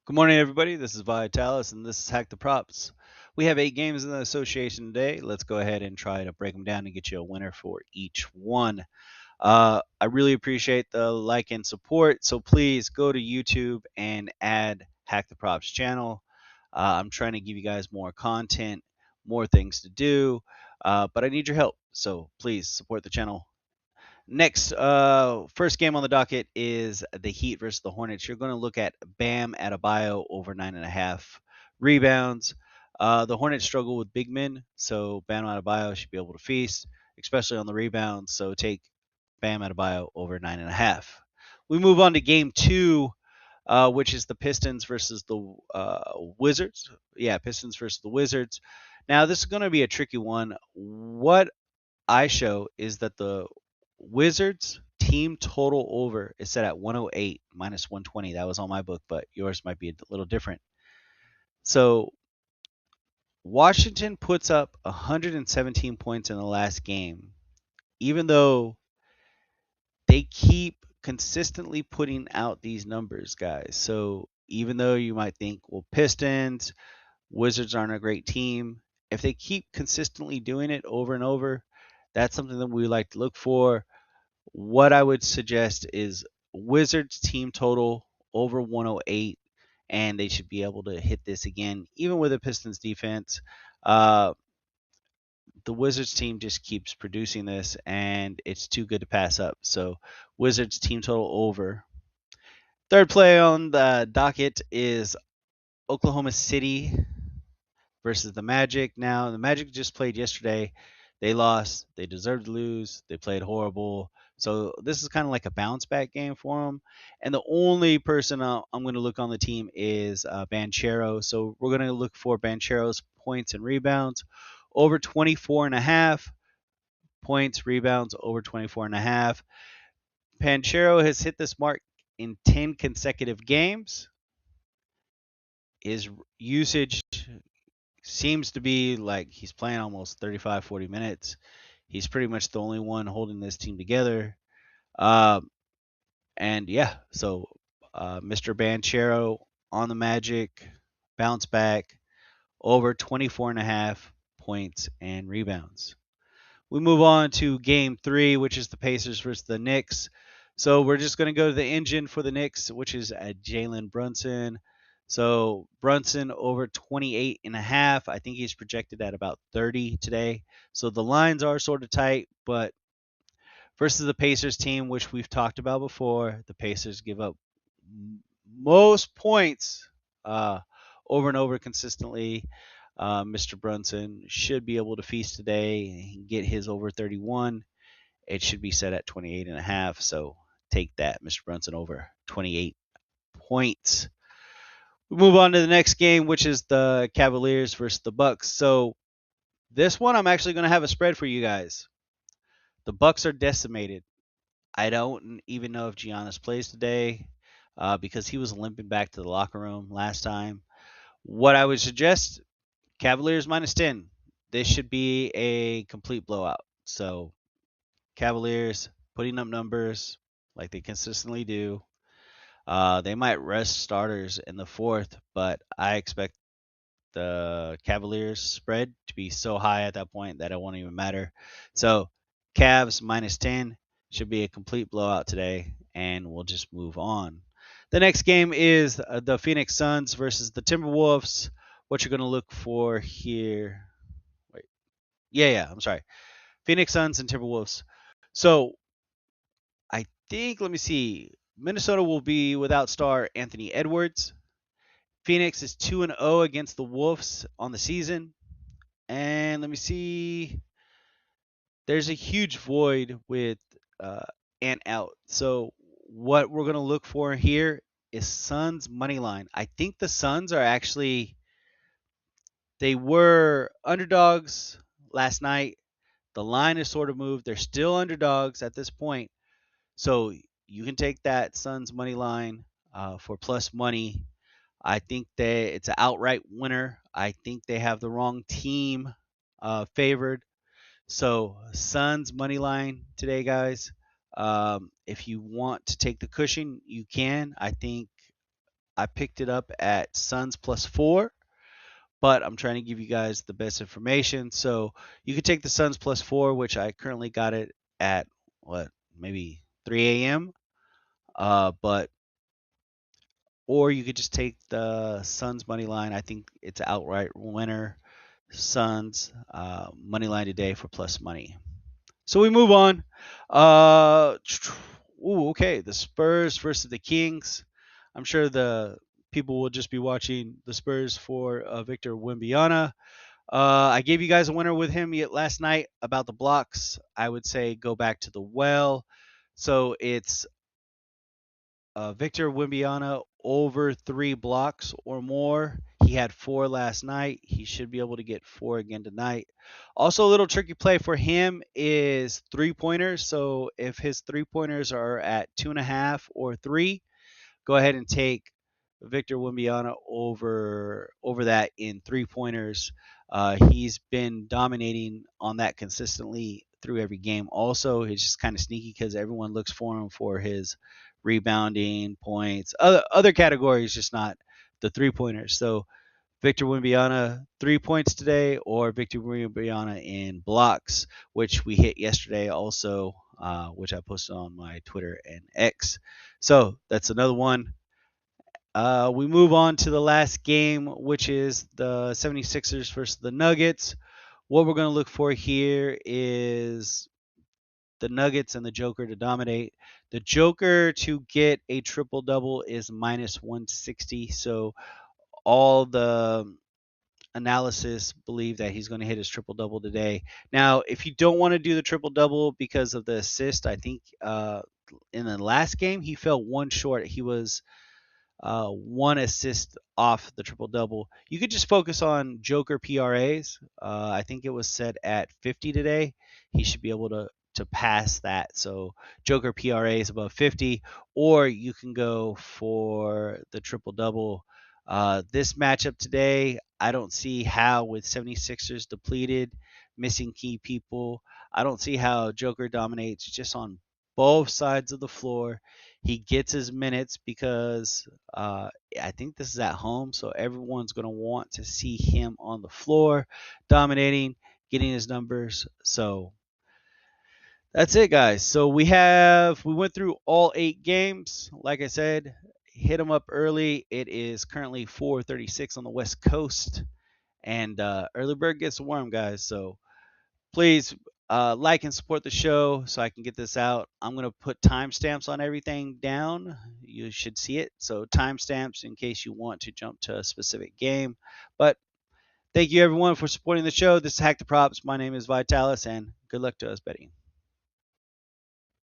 Good morning, everybody. This is Vitalis, and this is Hack the Props. We have 8 games in the association today. Let's go ahead and try to break them down and get you a winner for each one. I really appreciate the like and support, so please go to YouTube and add Hack the Props channel. I'm trying to give you guys more content, more things to do, but I need your help, so please support the channel. Next, first game on the docket is the Heat versus the Hornets. You're going to look at Bam Adebayo over 9.5 rebounds. The Hornets struggle with big men, so Bam Adebayo should be able to feast, especially on the rebounds. So take Bam Adebayo over 9.5. We move on to game two, which is the Pistons versus the Wizards. Yeah, Pistons versus the Wizards. Now, this is going to be a tricky one. What I show is that the Wizards team total over is set at 108 minus 120. That was on my book, but yours might be a little different. So Washington puts up 117 points in the last game, even though they keep consistently putting out these numbers, guys. So even though you might think, well, Pistons, Wizards aren't a great team, if they keep consistently doing it over and over, that's something that we like to look for. What I would suggest is Wizards team total over 108, and they should be able to hit this again, even with the Pistons defense. Uh, the Wizards team just keeps producing this, and it's too good to pass up. So, Wizards team total over. Third play on the docket is Oklahoma City versus the Magic. Now, the Magic just played yesterday. They lost. They deserved to lose. They played horrible. So this is kind of like a bounce back game for them. And the only person I'm going to look on the team is Banchero. So we're going to look for Banchero's points and rebounds over 24.5 points, rebounds over 24.5. Banchero has hit this mark in 10 consecutive games. His usage seems to be like he's playing almost 35, 40 minutes. He's pretty much the only one holding this team together. Um, and yeah, so Mr. Banchero on the Magic, bounce back, over 24.5 points and rebounds. We move on to game three, which is the Pacers versus the Knicks. So we're just going to go to the engine for the Knicks, which is Jalen Brunson. So Brunson over 28.5. I think he's projected at about 30 today. So the lines are sort of tight, but versus the Pacers team, which we've talked about before, the Pacers give up most points uh, over and over consistently. Mr. Brunson should be able to feast today and get his over 31. It should be set at 28.5. So take that, Mr. Brunson over 28 points. We move on to the next game, which is the Cavaliers versus the Bucks. So this one, I'm actually going to have a spread for you guys. The Bucks are decimated. I don't even know if Giannis plays today because he was limping back to the locker room last time. What I would suggest, Cavaliers minus 10. This should be a complete blowout. So Cavaliers putting up numbers like they consistently do. They might rest starters in the fourth, but I expect the Cavaliers spread to be so high at that point that it won't even matter. So Cavs minus 10 should be a complete blowout today, and we'll just move on. The next game is the Phoenix Suns versus the Timberwolves. What you're going to look for here. Wait. Yeah, I'm sorry. Phoenix Suns and Timberwolves. So I think, let me see. Minnesota will be without star Anthony Edwards. Phoenix is 2-0 against the Wolves on the season. And let me see. There's a huge void with Ant out. So what we're going to look for here is Suns money line. I think the Suns are actually they were underdogs last night. The line is sort of moved. They're still underdogs at this point. So you can take that Suns money line for plus money. I think it's an outright winner. I think they have the wrong team favored. So Suns money line today, guys. If you want to take the cushion, you can. I think I picked it up at Suns +4, but I'm trying to give you guys the best information. So you could take the Suns +4, which I currently got it at what, maybe 3 a.m. But or you could just take the Suns money line. I think it's an outright winner. Suns money line today for plus money. So we move on. Okay. The Spurs versus the Kings. I'm sure the people will just be watching the Spurs for Victor Wembanyama. I gave you guys a winner with him last night about the blocks. I would say go back to the well. So it's Victor Wembanyama over 3 blocks or more. He had 4 last night. He should be able to get 4 again tonight. Also, a little tricky play for him is 3-pointers. So if his 3-pointers are at 2.5 or 3, go ahead and take Victor Wembanyama over that in 3-pointers. He's been dominating on that consistently through every game. Also, he's just kind of sneaky because everyone looks for him for his rebounding, points, other categories, just not the 3-pointers. So Victor Wembanyama 3 points today, or Victor Wembanyama in blocks, which we hit yesterday also, which I posted on my Twitter and X. So that's another one. We move on to the last game, which is the 76ers versus the Nuggets. What we're going to look for here is the Nuggets and the Joker to dominate. The Joker to get a triple double is minus 160. So all the analysis believe that he's going to hit his triple double today. Now, if you don't want to do the triple double because of the assist, I think in the last game he fell one short. He was 1 assist off the triple double. You could just focus on Joker PRAs. I think it was set at 50 today. He should be able to pass that. So Joker PRAs above 50, or you can go for the triple double. This matchup today, I don't see how, with 76ers depleted, missing key people, I don't see how Joker dominates just on both sides of the floor. He gets his minutes because I think this is at home, so everyone's going to want to see him on the floor, dominating, getting his numbers. So that's it, guys. So we went through all 8 games. Like I said, hit them up early. It is currently 4:36 on the West Coast, and early bird gets warm, guys. So please like and support the show so I can get this out. I'm going to put timestamps on everything down. You should see it. So timestamps in case you want to jump to a specific game. But thank you, everyone, for supporting the show. This is Hack the Props. My name is Vitalis, and good luck to us betting.